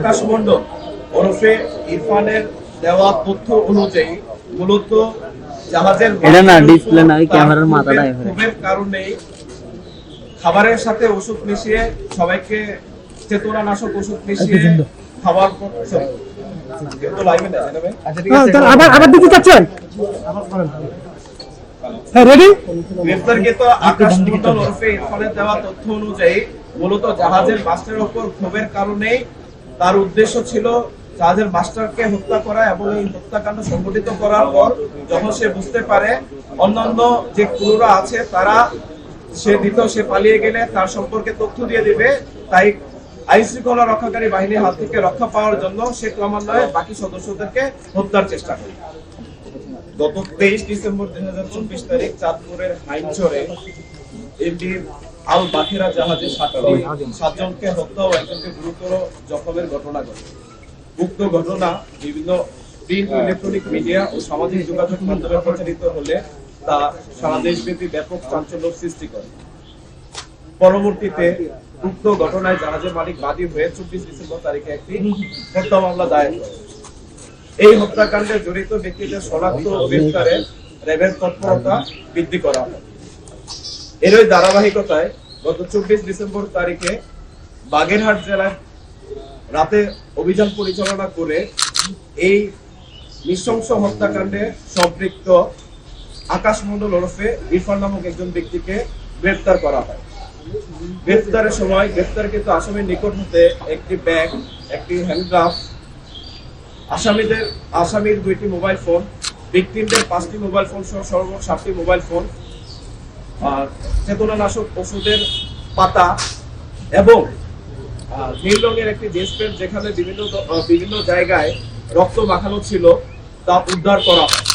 আকাশ মণ্ডল ওরফে ইরফানের দেওয়া তথ্য অনুযায়ী মূলত জাহাজের এটা না ডিসপ্লে না, ক্যামেরার মাথাটা ক্ষোভের কারণে খাবারের সাথে ওষুধ মিশিয়ে সবাইকে চেতনানাশক ওষুধ মিশিয়ে খাবার আবার দিতে চাচ্ছেন? হ্যাঁ, রেডি? গ্রেফতারকৃত আকাশ মণ্ডল ওরফে ইরফানের দেওয়া তথ্য অনুযায়ী মূলত জাহাজের মাস্টারের উপর ক্ষোভের কারণে তার উদ্দেশ্য ছিল জাহাজের মাস্টারকে হত্যা করা এবং এই হত্যাকাণ্ড সংঘটিত করার পর যখন সে বুঝতে পারে অন্যান্য যে ক্রুরা আছে তারা সে পালিয়ে গেলে তার সম্পর্কে তথ্য দিয়ে দিবে, তাই আইন শৃঙ্খলা রক্ষাকারী বাহিনীর হাত থেকে রক্ষা পাওয়ার জন্য সে ক্রমান্বয়ে বাকি সদস্যদেরকে হত্যার চেষ্টা করে। গত 23 ডিসেম্বর 2024 তারিখ চাঁদপুরের হাইমচরে এমডি আল বাখেরা জাহাজে 7জনকে হত্যা ও একজনকে গুরুতর জখমের ঘটনা ঘটে। উক্ত ঘটনা বিভিন্ন প্রিন্ট ইলেকট্রনিক মিডিয়া ও সামাজিক যোগাযোগ মাধ্যমে প্রচারিত হলে তা সারা দেশব্যাপী ব্যাপক চাঞ্চল্য সৃষ্টি করে। পরবর্তীতে উক্ত ঘটনায় জাহাজের মালিক বাদী হয়ে 24 ডিসেম্বর তারিখে একটি হত্যা মামলা দায়ের করে। এই হত্যাকাণ্ডে জড়িত ব্যক্তিদের শনাক্ত ও গ্রেফতারে র্যাবের তৎপরতা বৃদ্ধি করা হয়। এরই ধারাবাহিকতায় গত 24 ডিসেম্বর তারিখে বাগেরহাট জেলায় রাতে অভিযান পরিচালনা করে এই নৃশংস হত্যাকাণ্ডে সম্পৃক্ত আকাশ মণ্ডল ওরফে ইরফান নামক একজন ব্যক্তিকে গ্রেফতার করা হয়। গ্রেফতারের সময় গ্রেফতারকৃত আসামির নিকট হতে একটি ব্যাগ, একটি হ্যান্ডগ্রাফ, আসামির 2টি মোবাইল ফোন, ভিকটিমদের 5টি মোবাইল ফোন সহ সর্বমোট 7টি মোবাইল ফোন, চেতনানাশক ওষুধের পাতা এবং নীল রঙের একটি ড্রেস প্যান্ট যেখানে বিভিন্ন জায়গায় রক্ত মাখানো ছিল তা উদ্ধার করা হয়।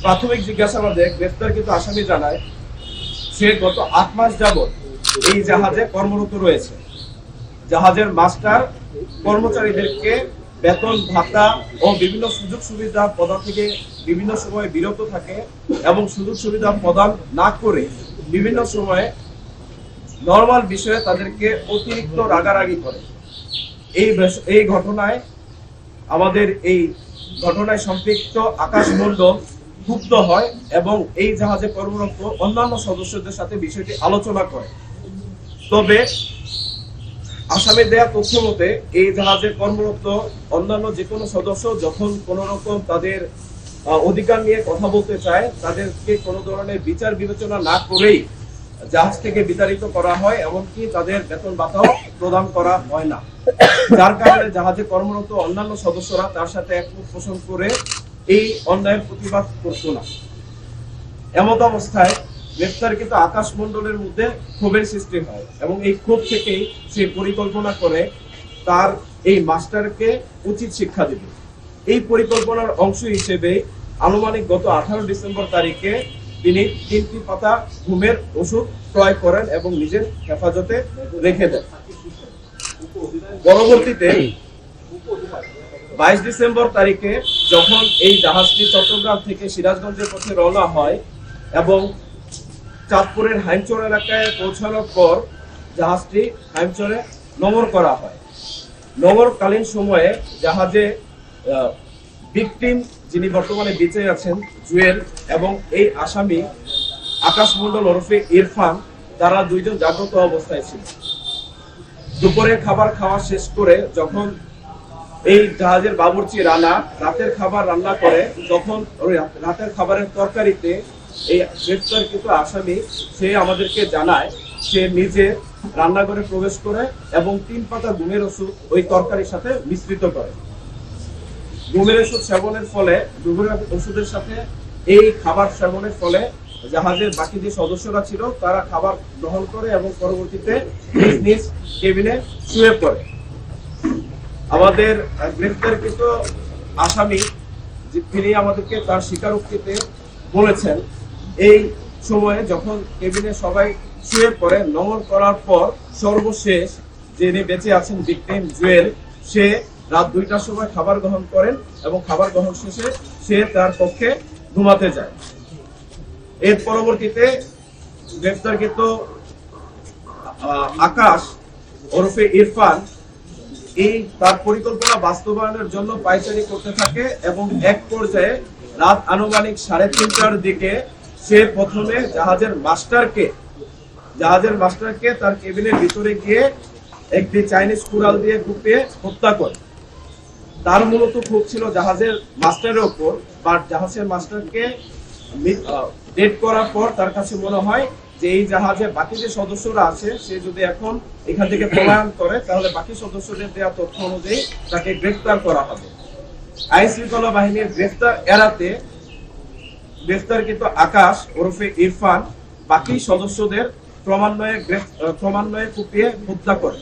প্রাথমিক জিজ্ঞাসাবাদে গ্রেফতারকৃত আসামি জানায় সে গত 8 মাস যাবত এই জাহাজে কর্মরত রয়েছে। জাহাজের মাস্টার কর্মচারীদেরকে বেতন ভাতা ও বিভিন্ন সুযোগ সুবিধা প্রদান থেকে বিভিন্ন সময়ে বিরত থাকে এবং সুযোগ সুবিধা প্রদান না করে বিভিন্ন সময়ে নরমাল বিষয়ে তাদেরকে অতিরিক্ত রাগারাগি করে। এই ঘটনায় সম্পৃক্ত আকাশ মণ্ডল ক্ষুব্ধ হয় এবং এই জাহাজে কর্মরত অন্যান্য সদস্যদের সাথে বিষয়টি আলোচনা করে। তবে আসামের দেয়া তথ্য মতে এই জাহাজে কর্মরত অন্যান্য যে কোনো সদস্য যখন কোন রকম তাদের অধিকার নিয়ে কথা বলতে চায় তাদেরকে কোনো ধরনের বিচার বিবেচনা না করেই জাহাজ থেকে বিতাড়িত করা হয়, এমনকি তাদের বেতন ভাতাও প্রদান করা হয় না, যার কারণে জাহাজে কর্মরত অন্যান্য সদস্যরা তার সাথে একমত পোষণ করে এই অন্যায়ের প্রতিবাদ করত না। এমত অবস্থায় গ্রেফতারকৃত আকাশ মণ্ডলের মধ্যে ক্ষোভের সৃষ্টি হয় এবং এই ক্ষোভ থেকেই সে পরিকল্পনা করে তার এই মাস্টারকে উচিত শিক্ষা দেবে। এই পরিকল্পনার অংশ হিসেবে আনুমানিক গত 18 ডিসেম্বর তারিখে তিনি 3টি পাতা ঘুমের ওষুধ ক্রয় করেন এবং নিজের হেফাজতে রেখে দেন। পরবর্তীতে 22 ডিসেম্বর তারিখে যখন এই জাহাজটি চট্টগ্রাম থেকে সিরাজগঞ্জের পথে রওনা হয় এবং চাঁদপুরের হাইমচর এলাকায় পৌঁছানোর পর জাহাজটি হাইমচরে নোঙর করা হয়। নোঙরকালীন সময়ে জাহাজে ভিকটিম যিনি বর্তমানে বেঁচে আছেন জুয়েল এবং এই আসামি আকাশ মণ্ডল ওরফে ইরফান, তারা দুইজন জাগ্রত অবস্থায় ছিল। দুপুরের খাবার খাওয়া শেষ করে যখন এই জাহাজের বাবুর্চি রানা রাতের খাবার রান্না করে, তখন রাতের খাবারের তরকারিতে এই গ্রেফতারকৃত আসামি সে আমাদেরকে জানায় সে নিজে রান্নাঘরে প্রবেশ করে এবং 3 পাতা ঘুমের ওষুধ ওই তরকারির সাথে মিশ্রিত করে। ঘুমের ওষুধ সেবনের ফলে ওষুধের সাথে এই খাবার সেবনের ফলে জাহাজের বাকি যে সদস্যরা ছিল তারা খাবার গ্রহণ করে এবং পরবর্তীতে নিজ নিজ কেবিনে শুয়ে পড়ে। আমাদের গ্রেফতারকৃত আসামি তিনি আমাদেরকে তার স্বীকারোক্তিতে বলেছেন এই সময়ে যখন কেবিনে সবাই শুয়ে পড়ে নোঙর করার পর সর্বশেষ যিনি বেঁচে আছেন ভিকটিম জুয়েল, সে রাত 2টার সময় খাবার গ্রহণ করেন এবং খাবার গ্রহণ শেষে সে তার কক্ষে ঘুমাতে যায়। এর পরবর্তীতে গ্রেফতারকৃত আকাশ ওরফে ইরফান এই তার পরিকল্পনা বাস্তবায়নের জন্য পায়চারি করতে থাকে এবং এক পর্যায়ে রাত আনুমানিক 3:30টার দিকে সে প্রথমে জাহাজের মাস্টারকে তার কেবিনের ভিতরে গিয়ে একটি চাইনিজ কুড়াল দিয়ে কুপিয়ে হত্যা করে। তার মূলত ক্ষোভ ছিল জাহাজের মাস্টারের ওপর, বা জাহাজের মাস্টারকে ডেট করার পর তার কাছে মনে হয় যে এই জাহাজের বাকি যে সদস্যরা আছে সে যদি এখন এখান থেকে পলায়ন করে তাহলে বাকি সদস্যদের দেওয়া তথ্য অনুযায়ী তাকে গ্রেফতার করা হবে। আইন শৃঙ্খলা বাহিনীর গ্রেফতার এড়াতে গ্রেফতারকৃত আকাশ ওরফে ইরফান বাকি সদস্যদের ক্রমান্বয়ে কুপিয়ে হত্যা করে।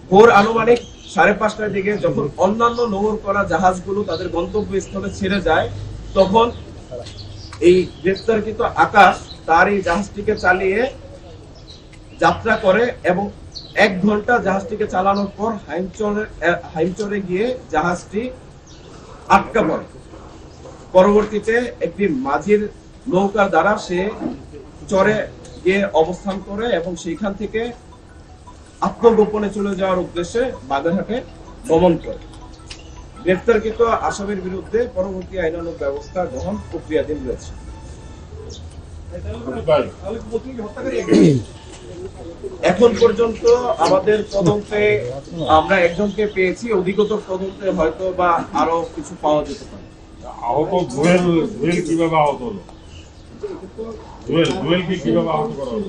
ভোর আনুমানিক 5:30টার দিকে যখন অন্যান্য নোঙর করা জাহাজগুলো তাদের গন্তব্যস্থলে ছেড়ে যায়, তখন এই গ্রেফতারকৃত আকাশ তার এই জাহাজটিকে চালিয়ে যাত্রা করে এবং 1 ঘন্টা জাহাজটিকে চালানোর পর হাইমচরে গিয়ে জাহাজটি আটকা পড়ে। পরবর্তীতে একটি মাঝির নৌকার দ্বারা সে চরে গিয়ে অবস্থান করে এবং সেখান থেকে আত্মগোপনে চলে যাওয়ার উদ্দেশ্যে বাগেরহাটে গমন করে। গ্রেফতারকৃত আসামির বিরুদ্ধে পরবর্তী আইনানুগ ব্যবস্থা গ্রহণ প্রক্রিয়াধীন রয়েছে। এখন পর্যন্ত আমাদের তদন্তে আমরা একজনকে পেয়েছি, অধিকতর তদন্তে হয়তো বা আরো কিছু পাওয়া যেতে পারে। আহত জুয়েল কিভাবে আহত হলো? জুয়েল কি কিভাবে আহত করা হলো?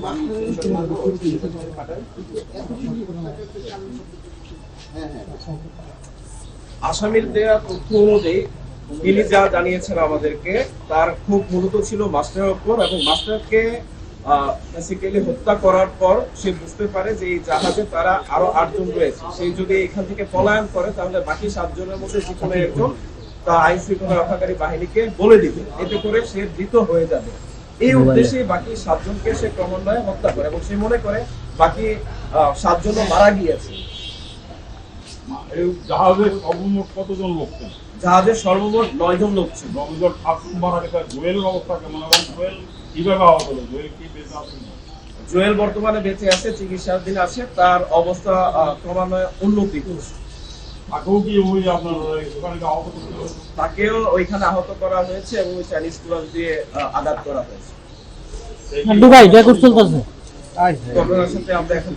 আসামির দেয়া তথ্য অনুযায়ী তিনি যা জানিয়েছেন আমাদেরকে, তার খুব মূলত ছিল মাস্টারের উপর, এবং মাস্টারকে বেসিক্যালি হত্যা করার পর সে বুঝতে পারে যে এই জাহাজে তারা আরো 8 জন রয়েছে। সেই যদি এখান থেকে পলায়ন করে তাহলে বাকি 7 জনের মধ্যে যে কোনো একজন তা আইন শৃঙ্খলা রক্ষাকারী বাহিনীকে বলে দিবে, এতে করে সে ধৃত হয়ে যাবে। এই উদ্দেশ্যে বাকি 7 জনকে সে ক্রমান্বয়ে হত্যা করে এবং সে মনে করে বাকি 7 জনও মারা গিয়েছে। এই জাহাজে সর্বমোট কতজন লোক ছিল? জাহাজের সর্বমোট 9 জন লোক ছিল। 9 জন মারা গেছে। জুয়েলের অবস্থা কেমন এবং জুয়েল কিভাবে আহত হলো? জুয়েল কি বেঁচে আছে? জুয়েল বর্তমানে বেঁচে আছে, চিকিৎসাধীন আছে, তার অবস্থা ক্রমান্বয়ে উন্নতি করছে। তাকেও কি ওই আপনার ওখানে আহত করতে হলো? তাকেও ওইখানে আহত করা হয়েছে এবং ওই চাইনিজ কুড়াল দিয়ে আঘাত করা হয়েছে। দুবাই যা করতে চলতেছে ঘটনার সাথে আমরা এখন